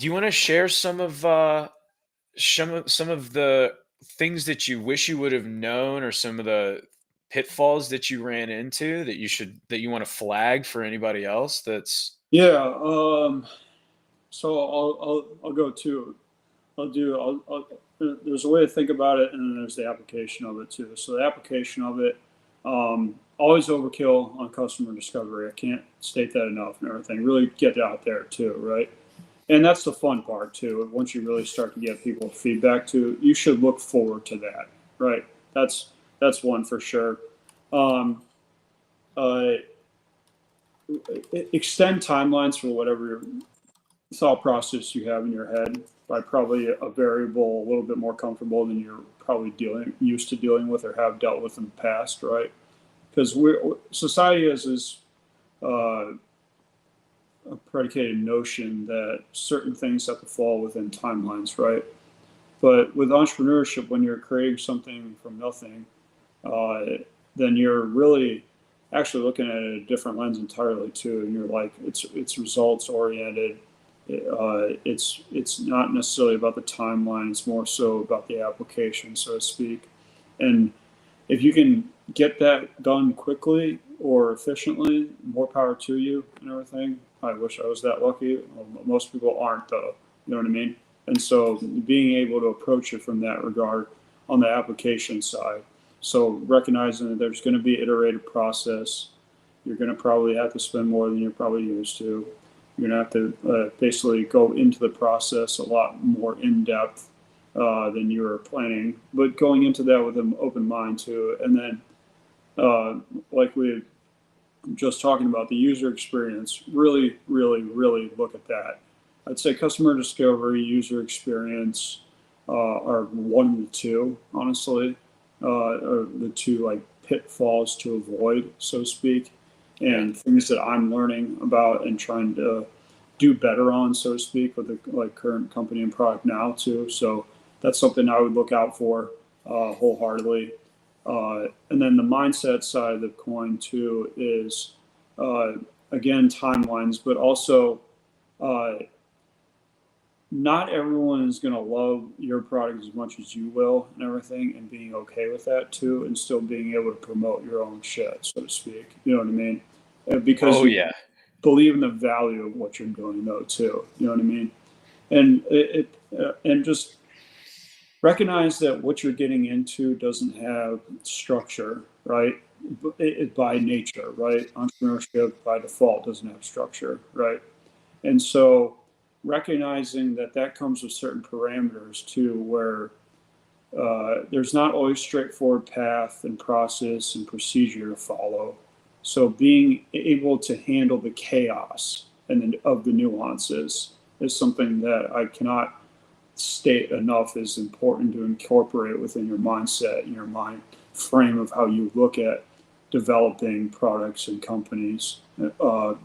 Do you want to share some of the things that you wish you would have known, or some of the pitfalls that you ran into that you want to flag for anybody else? That's Yeah. So I'll go to there's a way to think about it, and then there's the application of it too. So the application of it, always overkill on customer discovery. I can't state that enough, and everything. Really get it out there too, right? And that's the fun part too. Once you really start to get people feedback too, you should look forward to that, right? That's one for sure. Um, uh, Extend timelines for whatever thought process you have in your head by probably a variable a little bit more comfortable than you're probably dealing used to dealing with or have dealt with in the past, right? Because we're society has this uh, a predicated notion that certain things have to fall within timelines, right? But with entrepreneurship, when you're creating something from nothing, uh, then you're really actually looking at it a different lens entirely too. And you're like, it's results oriented. It's not necessarily about the timeline. It's more so about the application, so to speak. And if you can get that done quickly or efficiently, more power to you and everything. I wish I was that lucky. Well, most people aren't, though. You know what I mean? And so being able to approach it from that regard on the application side. So recognizing that there's going to be iterative process, you're going to probably have to spend more than you're probably used to. You're going to have to basically go into the process a lot more in depth than you were planning, but going into that with an open mind too. And then, like we were just talking about, the user experience, really, really, really look at that. I'd say customer discovery, user experience are one of the two, honestly, are the two like pitfalls to avoid, so to speak, yeah. and things that I'm learning about and trying to do better on, so to speak, with the like current company and product now too. So that's something I would look out for wholeheartedly. And then the mindset side of the coin too is uh, again timelines, but also uh, not everyone is going to love your product as much as you will and everything, and being okay with that too, and still being able to promote your own shit, so to speak. You know what I mean? Because Oh you yeah. believe in the value of what you're doing, though, too. You know what I mean? And and just recognize that what you're getting into doesn't have structure, right? By nature, right? Entrepreneurship by default doesn't have structure, right? And so recognizing that that comes with certain parameters too, where there's not always straightforward path and process and procedure to follow. So being able to handle the chaos and of the nuances is something that I cannot state enough is important to incorporate within your mindset and your mind frame of how you look at developing products and companies.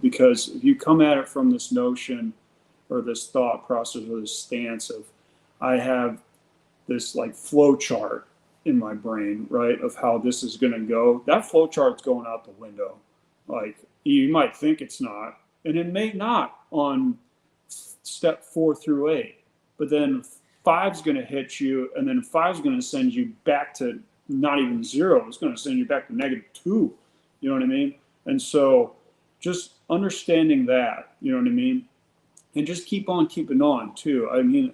Because if you come at it from this notion or this thought process or this stance of, I have this like flow chart in my brain, right, of how this is going to go, that flow chart's going out the window. Like you might think it's not, and it may not on step 4 through 8, but then five's going to hit you, and then five's going to send you back to not even zero. It's going to send you back to -2. You know what I mean? And so just understanding that, you know what I mean, and just keep on keeping on too. I mean,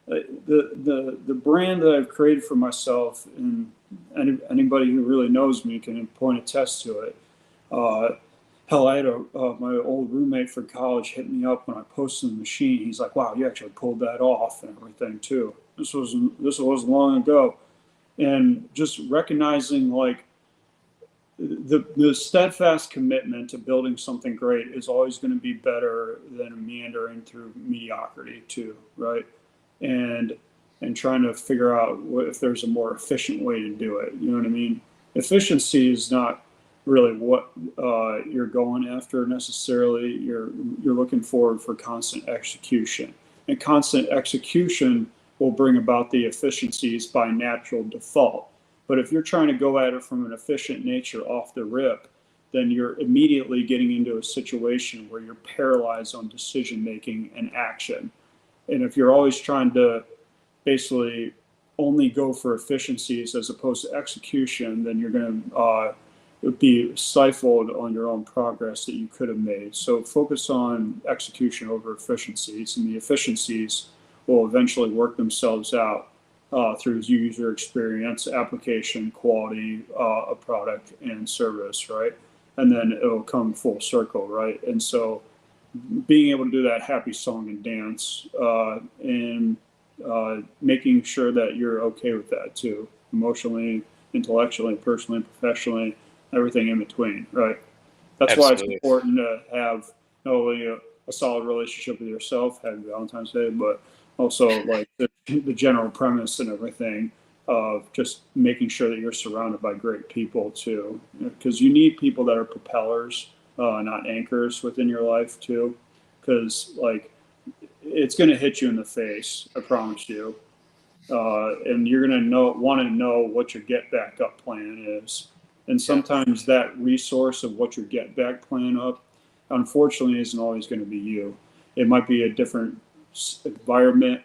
the brand that I've created for myself, and anybody who really knows me can point attest to it. Uh, Hell, I had my old roommate from college hit me up when I posted the machine. He's like, "Wow, you actually pulled that off and everything too." This was long ago, and just recognizing like the steadfast commitment to building something great is always going to be better than meandering through mediocrity too, right? And trying to figure out if there's a more efficient way to do it. You know what I mean? Efficiency is not really what you're going after necessarily. You're looking forward for constant execution, and constant execution will bring about the efficiencies by natural default. But if you're trying to go at it from an efficient nature off the rip, then you're immediately getting into a situation where you're paralyzed on decision making and action. And if you're always trying to basically only go for efficiencies as opposed to execution, then you're going to be stifled on your own progress that you could have made. So focus on execution over efficiencies, and the efficiencies will eventually work themselves out through user experience, application, quality of product and service, right? And then it'll come full circle, right? And so being able to do that happy song and dance and making sure that you're okay with that too, emotionally, intellectually, personally, professionally, everything in between, right? That's why it's Absolutely. important to have not only a solid relationship with yourself, having Valentine's Day, but also like the general premise and everything of just making sure that you're surrounded by great people too, because you need people that are propellers, not anchors within your life too, because like it's going to hit you in the face, I promise you, and you're going to want to know what your get back up plan is. And Yeah. sometimes that resource of what your get back plan up, unfortunately, isn't always going to be you. It might be a different environment,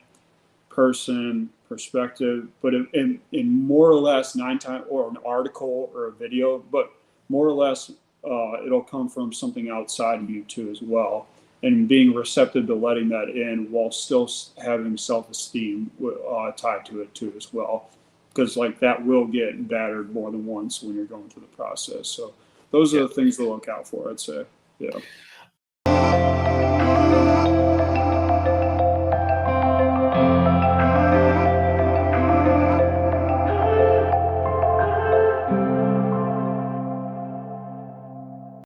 person, perspective, but in more or less 9 times, or an article or a video, but more or less it'll come from something outside of you too as well. And being receptive to letting that in while still having self-esteem tied to it too as well, because like that will get battered more than once when you're going through the process. So those are Yeah. the things to look out for, I'd say. Yeah.